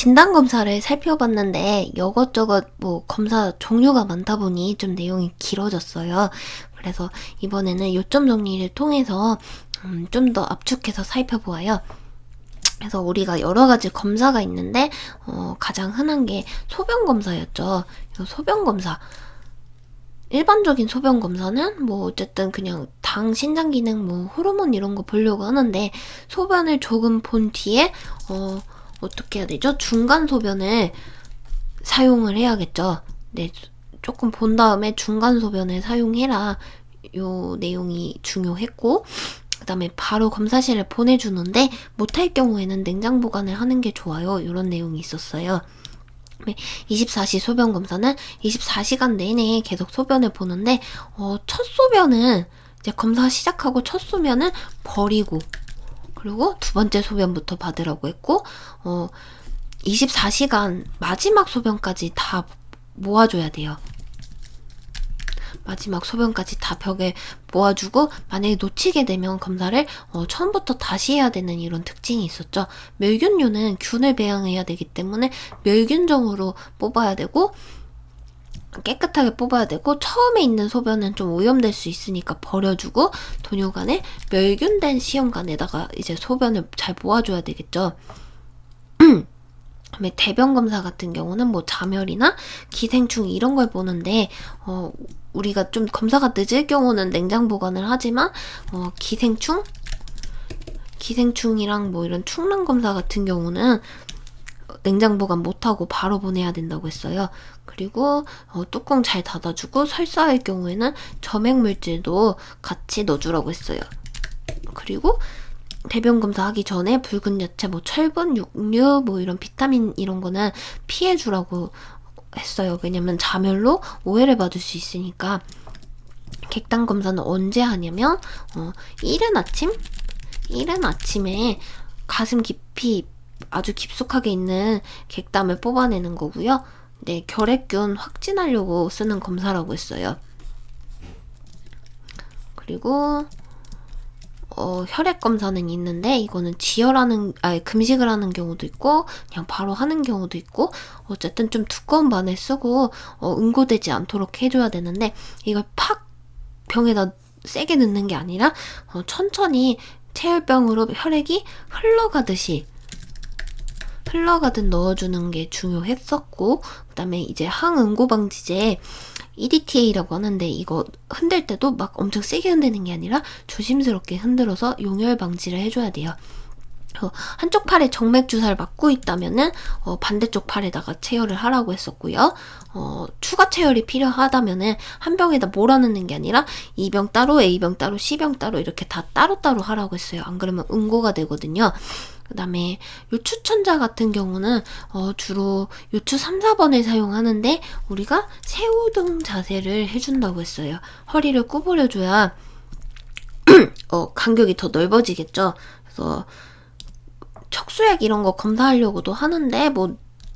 진단검사를 살펴봤는데 이것저것 검사 종류가 많다 보니 좀 내용이 길어졌어요. 그래서 이번에는 요점 정리를 통해서 좀 더 압축해서 살펴보아요. 그래서 우리가 여러 가지 검사가 있는데 가장 흔한 게 소변검사였죠. 소변검사. 일반적인 소변검사는 어쨌든 그냥 당, 신장기능, 호르몬 이런 거 보려고 하는데 소변을 조금 본 뒤에 어떻게 해야 되죠? 중간 소변을 사용을 해야겠죠. 네, 조금 본 다음에 중간 소변을 사용해라. 요 내용이 중요했고, 그 다음에 바로 검사실에 보내주는데 못할 경우에는 냉장 보관을 하는 게 좋아요. 이런 내용이 있었어요. 24시 소변 검사는 24시간 내내 계속 소변을 보는데 첫 소변은 이제 검사 시작하고 첫 소변은 버리고, 그리고 두 번째 소변부터 받으라고 했고 24시간 마지막 소변까지 다 모아줘야 돼요. 마지막 소변까지 다 벽에 모아주고, 만약에 놓치게 되면 검사를 처음부터 다시 해야 되는 이런 특징이 있었죠. 멸균류는 균을 배양해야 되기 때문에 멸균정으로 뽑아야 되고, 깨끗하게 뽑아야 되고, 처음에 있는 소변은 좀 오염될 수 있으니까 버려주고, 도뇨간에 멸균된 시험관에다가 이제 소변을 잘 모아줘야 되겠죠. 그다음에 대변 검사 같은 경우는 자멸이나 기생충 이런 걸 보는데 우리가 좀 검사가 늦을 경우는 냉장 보관을 하지만 기생충이랑 이런 충남 검사 같은 경우는 냉장 보관 못하고 바로 보내야 된다고 했어요. 그리고 뚜껑 잘 닫아주고 설사할 경우에는 점액 물질도 같이 넣어주라고 했어요. 그리고 대변 검사하기 전에 붉은 야채, 철분, 육류, 이런 비타민 이런 거는 피해주라고 했어요. 왜냐면 자멸로 오해를 받을 수 있으니까. 객단 검사는 언제 하냐면 이른 아침에 가슴 깊이 아주 깊숙하게 있는 객담을 뽑아내는 거고요. 네, 결핵균 확진하려고 쓰는 검사라고 했어요. 그리고 혈액 검사는 있는데 이거는 금식을 하는 경우도 있고 그냥 바로 하는 경우도 있고, 어쨌든 좀 두꺼운 바늘 쓰고 응고되지 않도록 해줘야 되는데, 이걸 팍 병에다 세게 넣는 게 아니라 천천히 체열병으로 혈액이 흘러가듯 넣어주는 게 중요했었고, 그 다음에 이제 항응고방지제 EDTA라고 하는데, 이거 흔들 때도 막 엄청 세게 흔드는 게 아니라 조심스럽게 흔들어서 용혈 방지를 해줘야 돼요. 한쪽 팔에 정맥 주사를 맞고 있다면은 반대쪽 팔에다가 체열을 하라고 했었고요. 추가 체열이 필요하다면은 한 병에다 몰아넣는 게 아니라 E병 따로, A병 따로, C병 따로 이렇게 다 따로따로 하라고 했어요. 안 그러면 응고가 되거든요. 그 다음에 요추천자 같은 경우는 주로 요추 3, 4번을 사용하는데 우리가 새우등 자세를 해준다고 했어요. 허리를 구부려줘야 간격이 더 넓어지겠죠. 그래서 척수액 이런 거 검사하려고도 하는데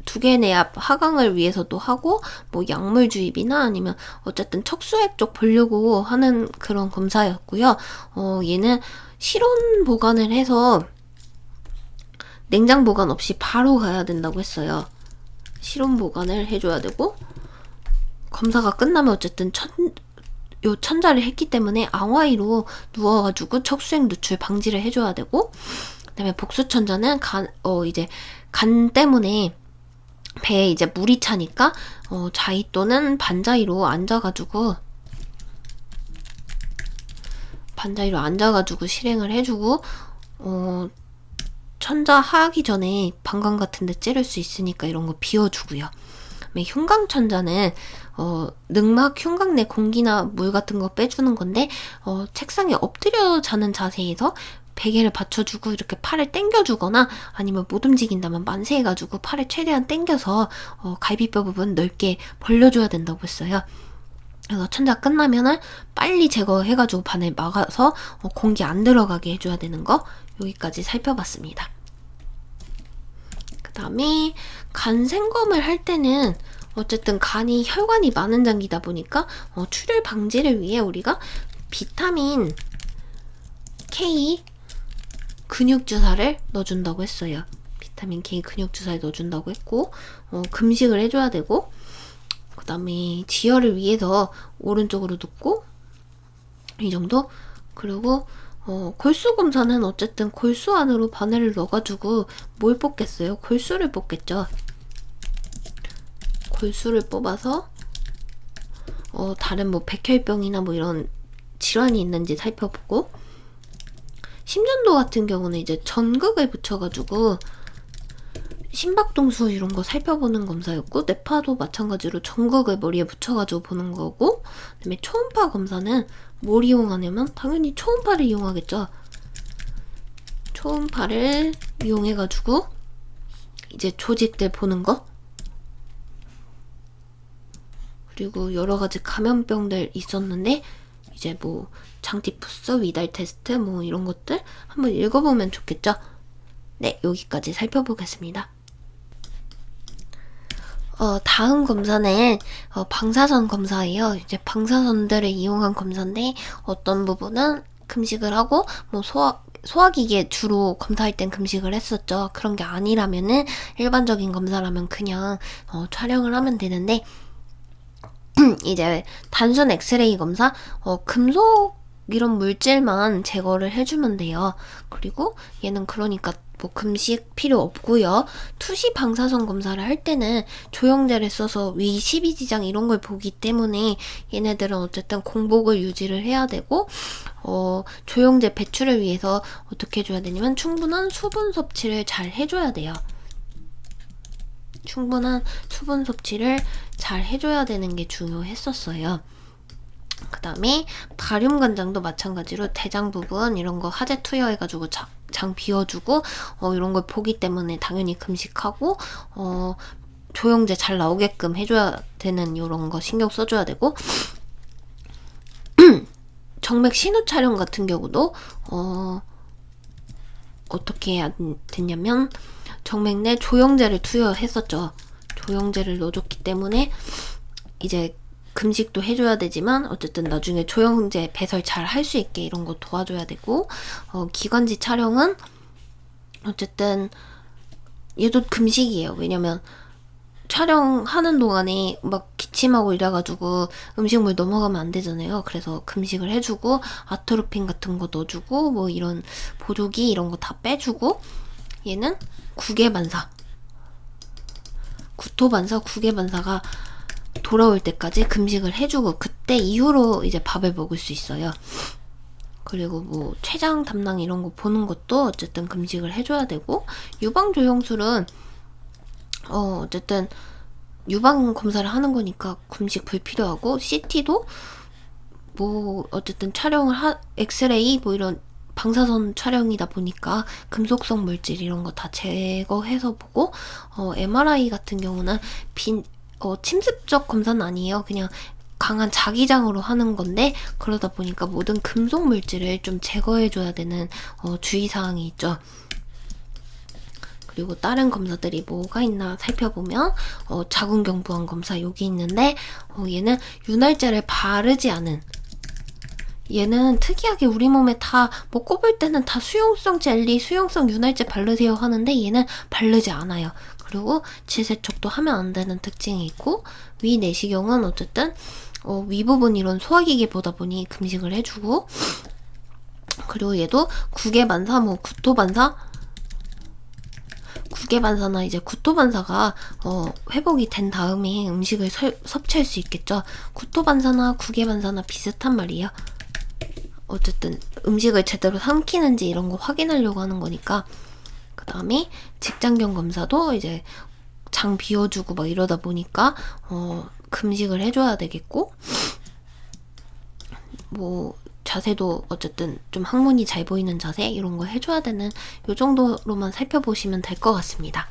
2개 내압 하강을 위해서도 하고 약물 주입이나 아니면 어쨌든 척수액 쪽 보려고 하는 그런 검사였고요. 얘는 실온 보관을 해서 냉장 보관 없이 바로 가야 된다고 했어요. 실온 보관을 해줘야 되고, 검사가 끝나면 어쨌든 천자를 했기 때문에 앙와이로 누워가지고 척수액 누출 방지를 해줘야 되고, 그다음에 복수천자는 이제 간 때문에 배에 이제 물이 차니까 자위 또는 반자위로 앉아가지고 실행을 해주고, 천자 하기 전에 방광 같은 데 찌를 수 있으니까 이런 거 비워주고요. 흉광천자는 늑막, 흉곽 내 공기나 물 같은 거 빼주는 건데, 책상에 엎드려 자는 자세에서 베개를 받쳐주고 이렇게 팔을 당겨주거나, 아니면 못 움직인다면 만세해가지고 팔을 최대한 당겨서 갈비뼈 부분 넓게 벌려줘야 된다고 했어요. 그래서 천자 끝나면은 빨리 제거해가지고 바늘 막아서 공기 안 들어가게 해줘야 되는 거, 여기까지 살펴봤습니다. 그 다음에 간 생검을 할 때는 어쨌든 간이 혈관이 많은 장기다 보니까 출혈 방지를 위해 우리가 비타민 K 근육 주사를 넣어준다고 했어요. 비타민 K 근육 주사에 넣어준다고 했고, 금식을 해줘야 되고, 그 다음에 지혈을 위해서 오른쪽으로 눕고, 이 정도? 그리고 골수 검사는 어쨌든 골수 안으로 바늘을 넣어가지고 뭘 뽑겠어요? 골수를 뽑겠죠. 골수를 뽑아서 다른 뭐 백혈병이나 뭐 이런 질환이 있는지 살펴보고, 심전도 같은 경우는 이제 전극을 붙여가지고 심박동수 이런 거 살펴보는 검사였고, 뇌파도 마찬가지로 전극을 머리에 붙여가지고 보는 거고, 그다음에 초음파 검사는 뭘 이용하냐면 당연히 초음파를 이용하겠죠. 초음파를 이용해가지고 이제 조직들 보는 거, 그리고 여러 가지 감염병들 있었는데 이제 뭐 장티푸스, 위달 테스트 뭐 이런 것들 한번 읽어보면 좋겠죠. 네, 여기까지 살펴보겠습니다. 다음 검사는 방사선 검사예요. 이제 방사선들을 이용한 검사인데, 어떤 부분은 금식을 하고 뭐 소화기계 주로 검사할 땐 금식을 했었죠. 그런 게 아니라면은 일반적인 검사라면 그냥 촬영을 하면 되는데, 이제 단순 엑스레이 검사, 금속 이런 물질만 제거를 해주면 돼요. 그리고 얘는 그러니까 뭐 금식 필요 없고요. 투시 방사선 검사를 할 때는 조영제를 써서 위 십이지장 이런 걸 보기 때문에 얘네들은 어쨌든 공복을 유지를 해야 되고, 조영제 배출을 위해서 어떻게 해줘야 되냐면 충분한 수분 섭취를 잘 해줘야 돼요. 충분한 수분 섭취를 잘 해줘야 되는 게 중요했었어요. 그 다음에 바륨 간장도 마찬가지로 대장 부분 이런 거 하재 투여해가지고 장 비워주고 이런 걸 보기 때문에 당연히 금식하고, 조영제 잘 나오게끔 해줘야 되는 이런 거 신경 써줘야 되고, 정맥 신호 촬영 같은 경우도 어떻게 해야 됐냐면 정맥 내 조영제를 투여했었죠. 조영제를 넣어줬기 때문에 이제 금식도 해줘야 되지만 어쨌든 나중에 조영제 배설 잘 할 수 있게 이런 거 도와줘야 되고, 기관지 촬영은 어쨌든 얘도 금식이에요. 왜냐면 촬영하는 동안에 막 기침하고 이래가지고 음식물 넘어가면 안 되잖아요. 그래서 금식을 해주고 아트로핀 같은 거 넣어주고 뭐 이런 보조기 이런 거 다 빼주고, 얘는 구개반사, 구토반사, 구개반사가 돌아올 때까지 금식을 해주고 그때 이후로 이제 밥을 먹을 수 있어요. 그리고 뭐 췌장 담낭 이런 거 보는 것도 어쨌든 금식을 해줘야 되고, 유방조영술은 어쨌든 유방 검사를 하는 거니까 금식 불필요하고, CT도 뭐 어쨌든 엑스레이 뭐 이런 방사선 촬영이다 보니까 금속성 물질 이런 거 다 제거해서 보고, MRI 같은 경우는 침습적 검사는 아니에요. 그냥 강한 자기장으로 하는 건데, 그러다 보니까 모든 금속 물질을 좀 제거해줘야 되는 주의사항이 있죠. 그리고 다른 검사들이 뭐가 있나 살펴보면 자궁경부암 검사 여기 있는데, 얘는 윤활제를 바르지 않은, 얘는 특이하게 우리 몸에 다 뭐 꼽을 때는 다 수용성 젤리, 수용성 윤활제 바르세요 하는데 얘는 바르지 않아요. 그리고 질세척도 하면 안 되는 특징이 있고, 위 내시경은 어쨌든 위 부분 이런 소화기계 보다 보니 금식을 해주고, 그리고 얘도 구개반사, 뭐 구개반사나 이제 구토반사가 회복이 된 다음에 음식을 섭취할 수 있겠죠. 구토반사나 구개반사나 비슷한 말이에요. 어쨌든 음식을 제대로 삼키는지 이런 거 확인하려고 하는 거니까. 그 다음에 직장경 검사도 이제 장 비워주고 막 이러다 보니까 금식을 해줘야 되겠고, 뭐 자세도 어쨌든 좀 항문이 잘 보이는 자세 이런 거 해줘야 되는, 요 정도로만 살펴보시면 될 것 같습니다.